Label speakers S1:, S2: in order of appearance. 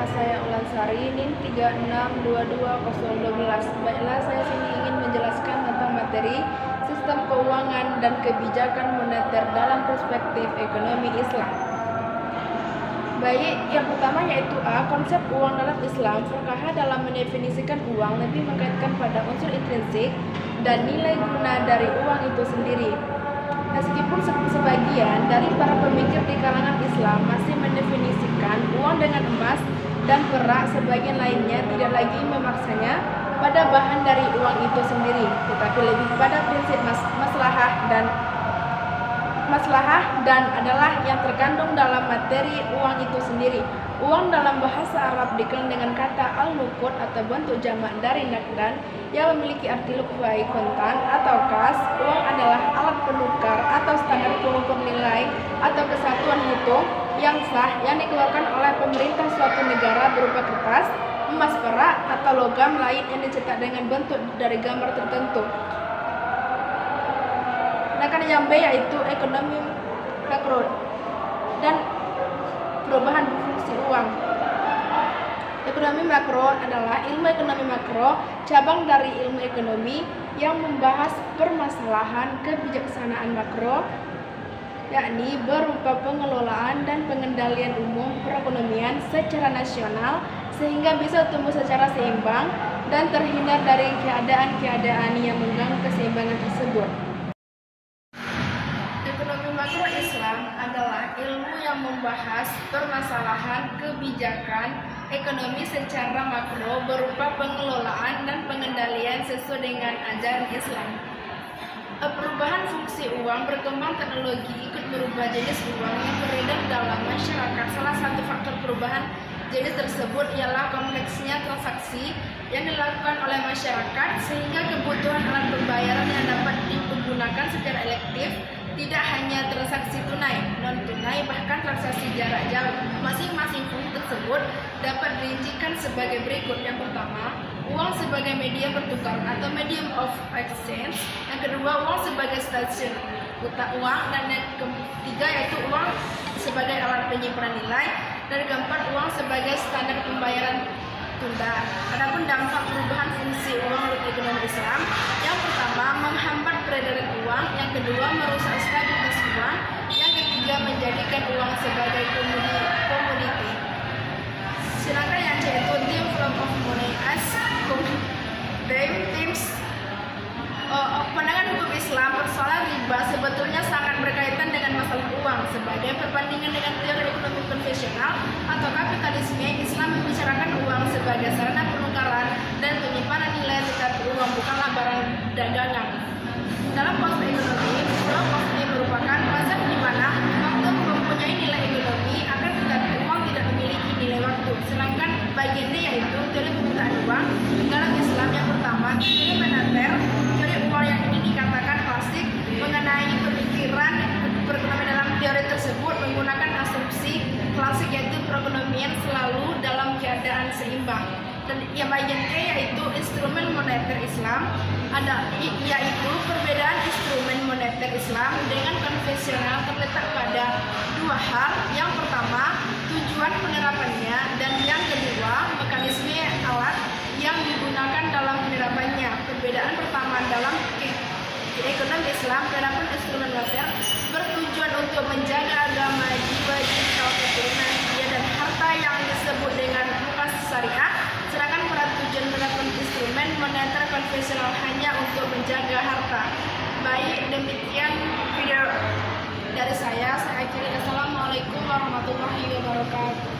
S1: nama saya Ulansari, NIM 36220012. Baiklah, saya sini ingin menjelaskan tentang materi sistem keuangan dan kebijakan moneter dalam perspektif ekonomi Islam. Baik, yang pertama yaitu A. Konsep uang dalam Islam. Fuqaha dalam mendefinisikan uang lebih mengkaitkan pada unsur intrinsik dan nilai guna dari uang itu sendiri. Meskipun sebagian dari para pemikir di kalangan Islam masih mendefinisikan uang dengan emas dan perak, sebagian lainnya tidak lagi memaksanya pada bahan dari uang itu sendiri, tetapi lebih pada prinsip maslahah dan adalah yang terkandung dalam materi uang itu sendiri. Uang dalam bahasa Arab dikenal dengan kata al-nuqud atau bentuk jamak dari nakdan yang memiliki arti lughwi kontan atau kas. Uang adalah alat penukar atau standar pengukur nilai atau kesatuan hitung yang sah yang dikeluarkan oleh pemerintah suatu negara berupa kertas, emas, perak atau logam lain yang dicetak dengan bentuk dari gambar tertentu. Sedangkan yang B yaitu ekonomi makro dan perubahan fungsi uang. Ekonomi makro adalah ilmu ekonomi makro, cabang dari ilmu ekonomi yang membahas permasalahan kebijaksanaan makro, yakni berupa pengelolaan dan pengendalian umum perekonomian secara nasional sehingga bisa tumbuh secara seimbang dan terhindar dari keadaan-keadaan yang mengganggu keseimbangan tersebut. Ekonomi makro Islam adalah ilmu yang membahas permasalahan kebijakan ekonomi secara makro berupa pengelolaan dan pengendalian sesuai dengan ajaran Islam. Perubahan fungsi uang, berkembang teknologi ikut merubah jenis uang yang beredar dalam masyarakat. Salah satu faktor perubahan jenis tersebut ialah kompleksnya transaksi yang dilakukan oleh masyarakat sehingga kebutuhan alat pembayaran yang dapat digunakan secara elektif tidak hanya transaksi tunai, non-tunai, bahkan transaksi jarak jauh. Masing-masing fungsi tersebut dapat dirincikan sebagai berikut. Yang pertama, uang sebagai medium pertukaran atau medium of exchange. Yang kedua, uang sebagai stasiun uang. Dan yang ketiga yaitu uang sebagai alat penyimpanan nilai. Dan keempat, uang sebagai standar pembayaran tunda. Adapun dampak perubahan fungsi uang menurut ekonomi Islam, yang pertama menghambat peredaran uang, yang kedua merusak stabilitas uang, yang ketiga menjadikan uang sebagai komoditi. Sedangkan yang C itu theme from of money as themes. Pandangan hukum Islam persoalan riba sebetulnya sangat berkaitan dengan masalah uang. Sebagai perbandingan dengan teori ekonomi konvensional atau kapitalisme, Islam membicarakan uang sebagai sarana penukaran dan penyimpanan nilai, tetapi uang bukanlah barang dagangan. Dalam konsep ekonomi, flow of money merupakan konsep di mana waktu mempunyai nilai ekonomi, akan tetapi uang tidak memiliki nilai waktu. Sedangkan bagian D yaitu teori penggunaan uang dalam Islam. Yang pertama, teori moneter, teori uang yang ini dikatakan klasik mengenai pemikiran perekonomian. Dalam teori tersebut menggunakan asumsi klasik yaitu perekonomian selalu dalam keadaan seimbang. Dan yang bagian E yaitu instrumen moneter Islam, yaitu perbedaan instrumen moneter Islam dengan konvensional terletak pada dua hal. Yang pertama, tujuan penerapannya, dan yang kedua, mekanisme alat yang digunakan dalam penerapannya. Perbedaan pertama dalam ekonomi Islam, penerapan instrumen moneter bertujuan untuk menjaga agama, jiwa, keturunan dan harta yang disebut dengan mukas syariah. Sedangkan pada tujuan penerapan instrumen moneter konvensional hanya untuk menjaga harta. Baik, demikian video dari saya akhiri. Assalamualaikum warahmatullahi wabarakatuh.